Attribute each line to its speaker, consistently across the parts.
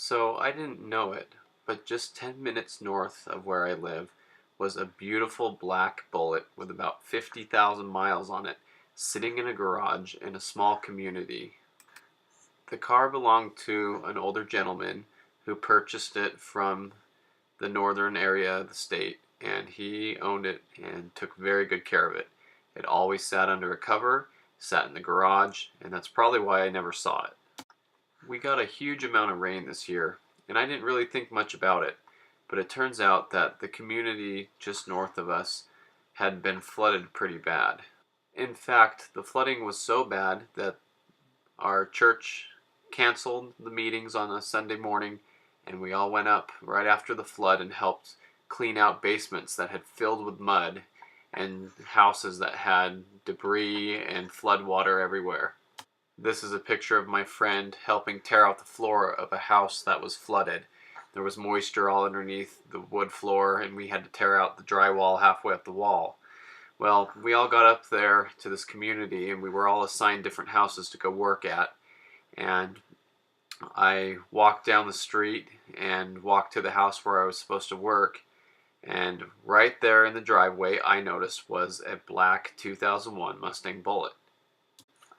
Speaker 1: So I didn't know it, but just 10 minutes north of where I live was a beautiful black Bullitt with about 50,000 miles on it, sitting in a garage in a small community. The car belonged to an older gentleman who purchased it from the northern area of the state, and he owned it and took very good care of it. It always sat under a cover, sat in the garage, and that's probably why I never saw it. We got a huge amount of rain this year, and I didn't really think much about it, but it turns out that the community just north of us had been flooded pretty bad. In fact, the flooding was so bad that our church canceled the meetings on a Sunday morning, and we all went up right after the flood and helped clean out basements that had filled with mud and houses that had debris and flood water everywhere. This is a picture of my friend helping tear out the floor of a house that was flooded. There was moisture all underneath the wood floor, and we had to tear out the drywall halfway up the wall. Well, we all got up there to this community, and we were all assigned different houses to go work at. And I walked down the street and walked to the house where I was supposed to work. And right there in the driveway, I noticed was a black 2001 Mustang Bullitt.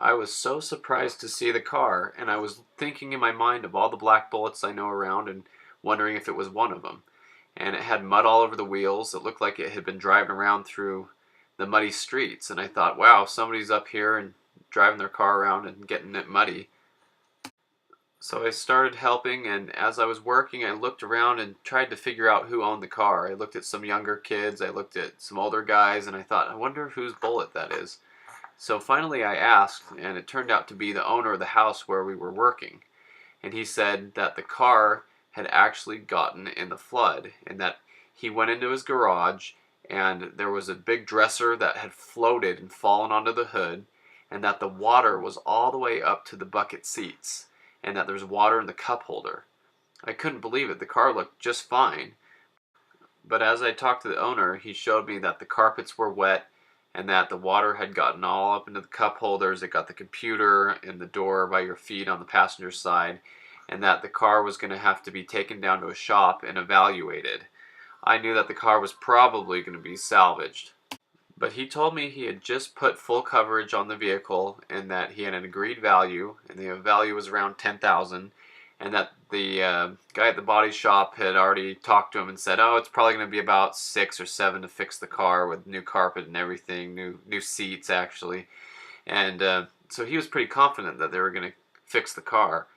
Speaker 1: I was so surprised to see the car, and I was thinking in my mind of all the black Bullets I know around and wondering if it was one of them. And it had mud all over the wheels. It looked like it had been driving around through the muddy streets, and I thought, wow, somebody's up here and driving their car around and getting it muddy. So I started helping, and as I was working, I looked around and tried to figure out who owned the car. I looked at some younger kids, I looked at some older guys, and I thought, I wonder whose Bullitt that is. So finally I asked, and it turned out to be the owner of the house where we were working. And he said that the car had actually gotten in the flood, and that he went into his garage, and there was a big dresser that had floated and fallen onto the hood, and that the water was all the way up to the bucket seats, and that there was water in the cup holder. I couldn't believe it. The car looked just fine. But as I talked to the owner, he showed me that the carpets were wet, and that the water had gotten all up into the cup holders. It got the computer in the door by your feet on the passenger side, and that the car was going to have to be taken down to a shop and evaluated. I knew that the car was probably going to be salvaged. But he told me he had just put full coverage on the vehicle, and that he had an agreed value, and the value was around $10,000, and that the guy at the body shop had already talked to him and said, oh, it's probably going to be about 6 or 7 to fix the car with new carpet and everything, new seats actually. And so he was pretty confident that they were going to fix the car.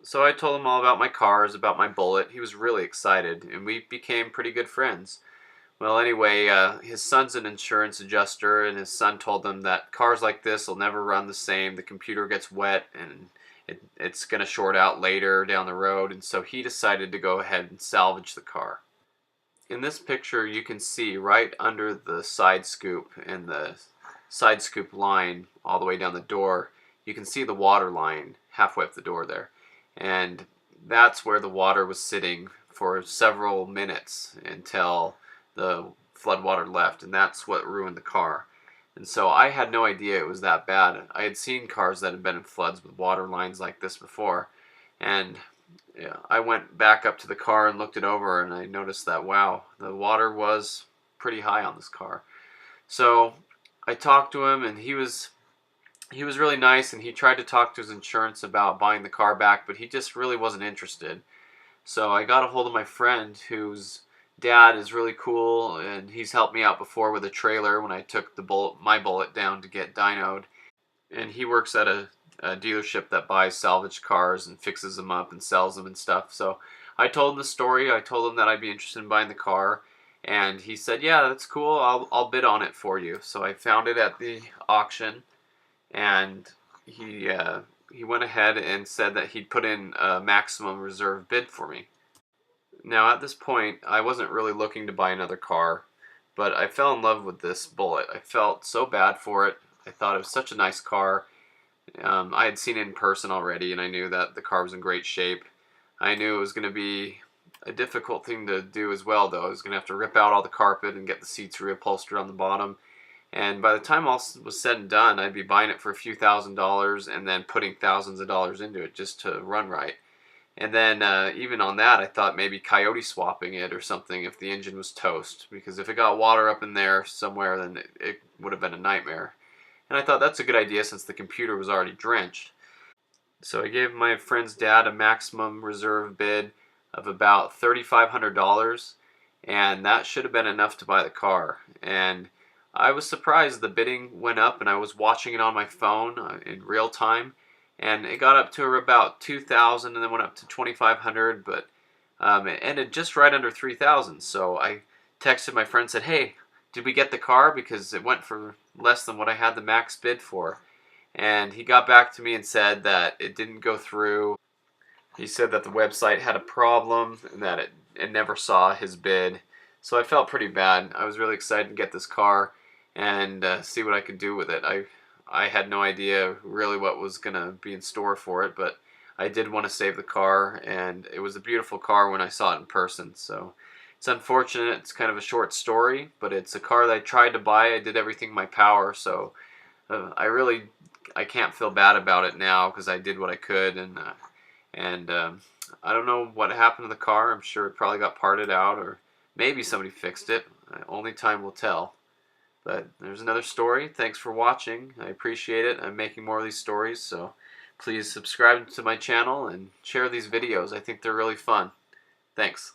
Speaker 1: So I told him all about my cars, about my Bullitt. He was really excited, and we became pretty good friends. Well, anyway, his son's an insurance adjuster, and his son told them that cars like this will never run the same. The computer gets wet, and it's going to short out later down the road, and so he decided to go ahead and salvage the car. In this picture, you can see right under the side scoop and the side scoop line all the way down the door, you can see the water line halfway up the door there. And that's where the water was sitting for several minutes until the flood water left, and that's what ruined the car. And so I had no idea it was that bad. I had seen cars that had been in floods with water lines like this before, and yeah, I went back up to the car and looked it over, and I noticed that, wow, the water was pretty high on this car. So I talked to him, and he was really nice, and he tried to talk to his insurance about buying the car back, but he just really wasn't interested. So I got a hold of my friend whose dad is really cool, and he's helped me out before with a trailer when I took my Bullitt down to get dynoed. And he works at a dealership that buys salvaged cars and fixes them up and sells them and stuff. So I told him the story. I told him that I'd be interested in buying the car, and he said, yeah, that's cool. I'll bid on it for you. So I found it at the auction, and he went ahead and said that he'd put in a maximum reserve bid for me. Now at this point, I wasn't really looking to buy another car, but I fell in love with this Bullitt. I felt so bad for it. I thought it was such a nice car. I had seen it in person already, and I knew that the car was in great shape. I knew it was going to be a difficult thing to do as well, though. I was going to have to rip out all the carpet and get the seats reupholstered on the bottom. And by the time all was said and done, I'd be buying it for a few $1,000s and then putting thousands of dollars into it just to run right. And then even on that, I thought maybe coyote swapping it or something if the engine was toast, because if it got water up in there somewhere, then it would have been a nightmare. And I thought that's a good idea since the computer was already drenched. So I gave my friend's dad a maximum reserve bid of about $3,500, and that should have been enough to buy the car. And I was surprised the bidding went up, and I was watching it on my phone in real time, and it got up to about 2,000, and then went up to 2,500, but it ended just right under 3,000. So I texted my friend and said, "Hey, did we get the car? Because it went for less than what I had the max bid for." And he got back to me and said that it didn't go through. He said that the website had a problem and that it never saw his bid. So I felt pretty bad. I was really excited to get this car and see what I could do with it. I had no idea really what was going to be in store for it, but I did want to save the car, and it was a beautiful car when I saw it in person. So it's unfortunate. It's kind of a short story, but it's a car that I tried to buy. I did everything in my power, so I can't feel bad about it now because I did what I could, and I don't know what happened to the car. I'm sure it probably got parted out, or maybe somebody fixed it. Only time will tell. But there's another story. Thanks for watching. I appreciate it. I'm making more of these stories, so please subscribe to my channel and share these videos. I think they're really fun. Thanks.